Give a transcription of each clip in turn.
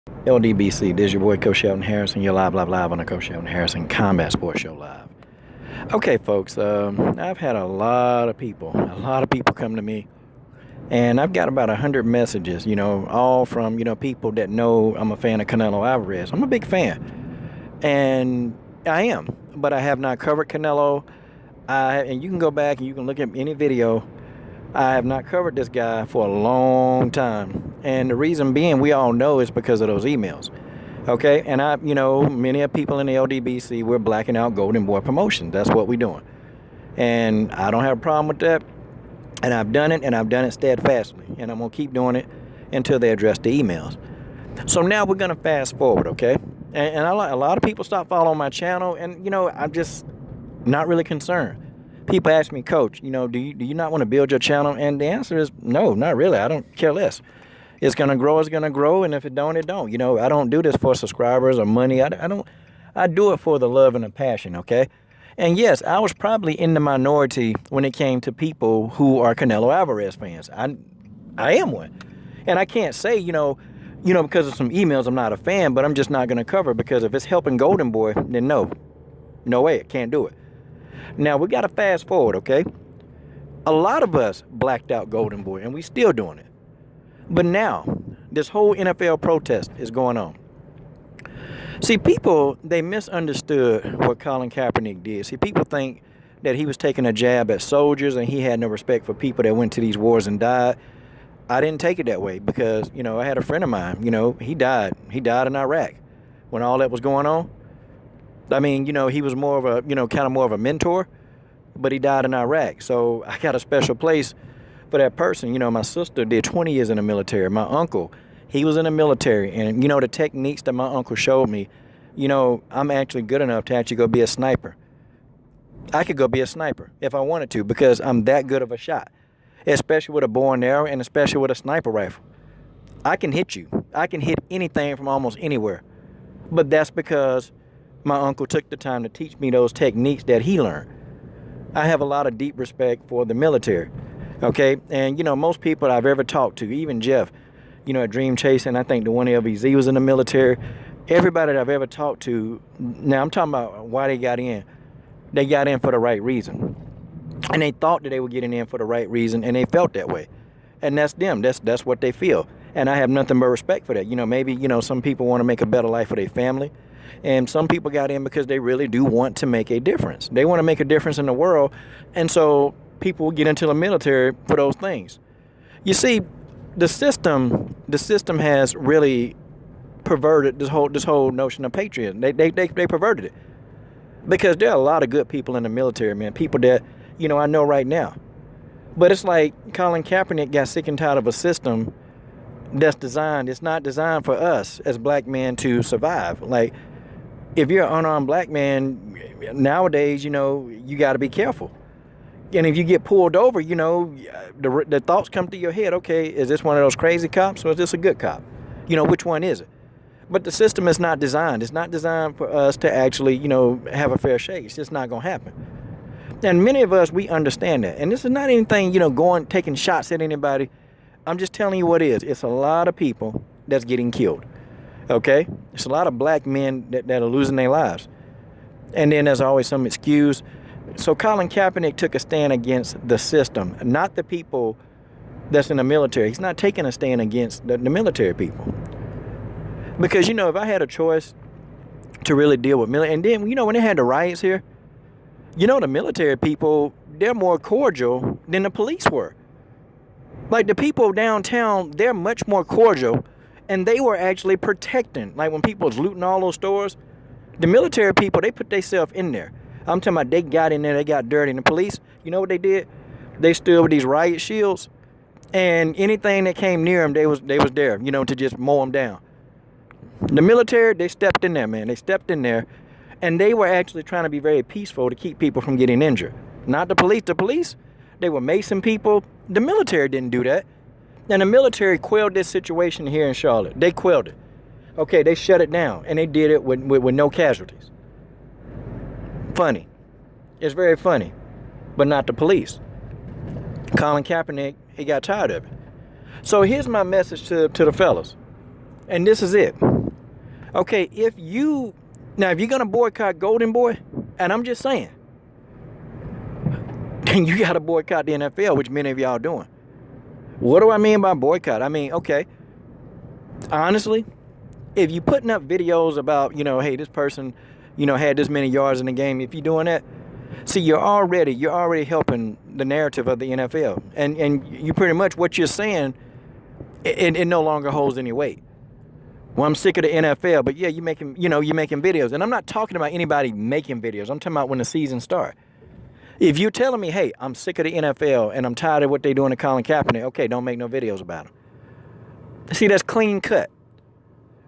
LDBC, this is your boy Coach Shelton Harrison. You're live on the Coach Shelton Harrison Combat Sports Show live. Okay, folks, I've had a lot of people come to me, and I've got about 100 messages, all from, people that know I'm a fan of Canelo Alvarez. I'm a big fan, and I am, but I have not covered Canelo. And you can go back and you can look at any video. I have not covered this guy for a long time. And the reason being, we all know, is because of those emails. Okay? And many of people in the LDBC, we're blacking out Golden Boy promotion. That's what we're doing. And I don't have a problem with that. And I've done it, and I've done it steadfastly. And I'm going to keep doing it until they address the emails. So now we're going to fast forward, okay? And a lot of people stop following my channel, and, I'm just not really concerned. People ask me, Coach, do you not want to build your channel? And the answer is no, not really. I don't care less. It's going to grow, and if it don't, it don't. I don't do this for subscribers or money. I do it for the love and the passion, okay? And yes, I was probably in the minority when it came to people who are Canelo Alvarez fans. I am one. And I can't say, because of some emails, I'm not a fan, but I'm just not going to cover it, because if it's helping Golden Boy, then no way, I can't do it. Now, we got to fast forward, okay? A lot of us blacked out Golden Boy, and we still doing it. But now, this whole NFL protest is going on. See, people, they misunderstood what Colin Kaepernick did. See, people think that he was taking a jab at soldiers and he had no respect for people that went to these wars and died. I didn't take it that way because, I had a friend of mine, he died. He died in Iraq when all that was going on. I mean, he was more of a, kind of more of a mentor, but he died in Iraq. So I got a special place for that person. My sister did 20 years in the military. My uncle, he was in the military. And, the techniques that my uncle showed me, I'm actually good enough to actually go be a sniper. I could go be a sniper if I wanted to, because I'm that good of a shot, especially with a bow and arrow and especially with a sniper rifle. I can hit you. I can hit anything from almost anywhere. But that's because my uncle took the time to teach me those techniques that he learned. I have a lot of deep respect for the military, okay? And, most people I've ever talked to, even Jeff, at Dream Chasing, I think the one LVZ was in the military. Everybody that I've ever talked to, now I'm talking about why they got in. They got in for the right reason. And they thought that they were getting in for the right reason, and they felt that way. And that's them. That's what they feel. And I have nothing but respect for that. Maybe, some people want to make a better life for their family. And some people got in because they really do want to make a difference. They want to make a difference in the world. And so people will get into the military for those things. You see, the system has really perverted this whole notion of patriotism. They perverted it. Because there are a lot of good people in the military, man. People that, I know right now. But it's like Colin Kaepernick got sick and tired of a system it's not designed for us as black men to survive. Like, if you're an unarmed black man, nowadays, you got to be careful. And if you get pulled over, the thoughts come to your head, okay, is this one of those crazy cops or is this a good cop? Which one is it? But the system is not designed. It's not designed for us to actually, have a fair shake. It's just not going to happen. And many of us, we understand that. And this is not anything, taking shots at anybody. I'm just telling you what it is. It's a lot of people that's getting killed. Okay? It's a lot of black men that are losing their lives. And then there's always some excuse. So Colin Kaepernick took a stand against the system, not the people that's in the military. He's not taking a stand against the military people. Because, if I had a choice to really deal with military, and then, when they had the riots here, the military people, they're more cordial than the police were. Like, the people downtown, they're much more cordial, and they were actually protecting. Like, when people was looting all those stores, the military people, they put themselves in there. I'm talking about they got in there, they got dirty. And the police, you know what they did? They stood with these riot shields, and anything that came near them, they was there, to just mow them down. The military, they stepped in there, man. They stepped in there, and they were actually trying to be very peaceful to keep people from getting injured. Not the police. The police, they were macing people. The military didn't do that. And the military quelled this situation here in Charlotte. They quelled it. Okay, they shut it down, and they did it with no casualties. Funny. It's very funny, but not the police. Colin Kaepernick, he got tired of it. So here's my message to the fellas. And this is it. Okay, if you're gonna boycott Golden Boy, and I'm just saying, then you gotta boycott the NFL, which many of y'all are doing. What do I mean by boycott? I mean, okay, honestly, if you putting up videos about, hey, this person, had this many yards in the game, if you're doing that, see, you're already helping the narrative of the NFL, and you pretty much what you're saying, it no longer holds any weight. Well, I'm sick of the NFL, but yeah, you're making videos, and I'm not talking about anybody making videos. I'm talking about when the season starts. If you're telling me, hey, I'm sick of the NFL and I'm tired of what they're doing to Colin Kaepernick, okay, don't make no videos about him. See, that's clean cut.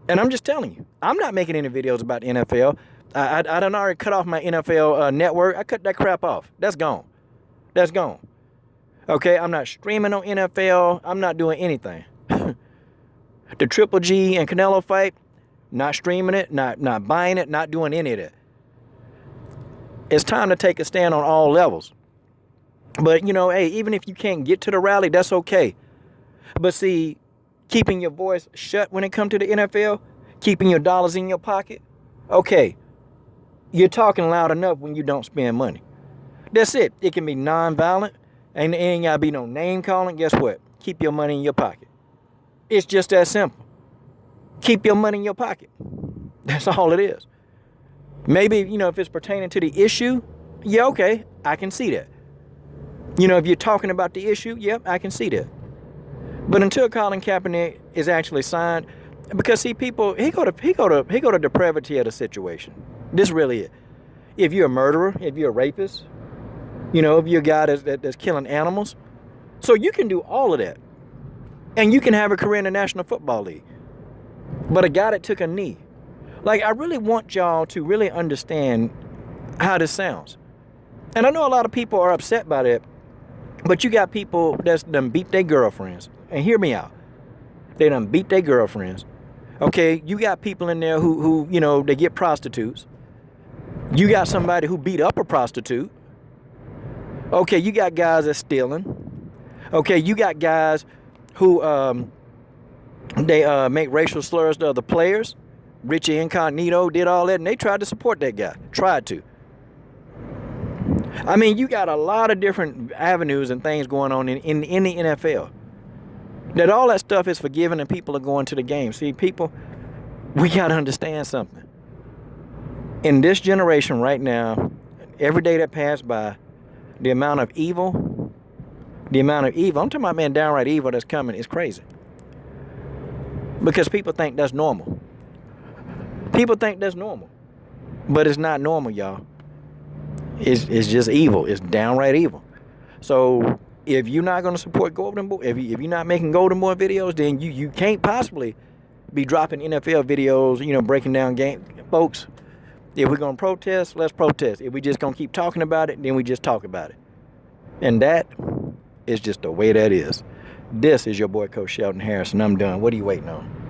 And I'm just telling you, I'm not making any videos about the NFL. I done already cut off my NFL network. I cut that crap off. That's gone. That's gone. Okay, I'm not streaming on NFL. I'm not doing anything. The Triple G and Canelo fight, not streaming it, not buying it, not doing any of that. It's time to take a stand on all levels. But, hey, even if you can't get to the rally, that's okay. But see, keeping your voice shut when it comes to the NFL, keeping your dollars in your pocket, okay, you're talking loud enough when you don't spend money. That's it. It can be non-violent, and it ain't got to be no name calling. Guess what? Keep your money in your pocket. It's just that simple. Keep your money in your pocket. That's all it is. Maybe, if it's pertaining to the issue, yeah, okay, I can see that. If you're talking about the issue, yep, I can see that. But until Colin Kaepernick is actually signed, because see, people, he go to depravity of the situation. This really is. If you're a murderer, if you're a rapist, if you're a guy that's killing animals, so you can do all of that, and you can have a career in the National Football League. But a guy that took a knee, like, I really want y'all to really understand how this sounds. And I know a lot of people are upset by that, but you got people that's done beat their girlfriends. And hear me out. They done beat their girlfriends. Okay, you got people in there who they get prostitutes. You got somebody who beat up a prostitute. Okay, you got guys that's stealing. Okay, you got guys who they make racial slurs to other players. Richie Incognito did all that, and they tried to support that guy. Tried to. I mean, you got a lot of different avenues and things going on in the NFL. That all that stuff is forgiven and people are going to the game. See, people, we got to understand something. In this generation right now, every day that passed by, the amount of evil, I'm talking about, man, downright evil that's coming is crazy. Because people think that's normal. People think that's normal. But it's not normal, y'all. It's just evil. It's downright evil. So if you're not going to support Golden Boy, if you're not making Golden Boy videos, then you can't possibly be dropping NFL videos, breaking down game. Folks, if we're going to protest, let's protest. If we just going to keep talking about it, then we just talk about it. And that is just the way that is. This is your boy, Coach Shelton Harris, and I'm done. What are you waiting on?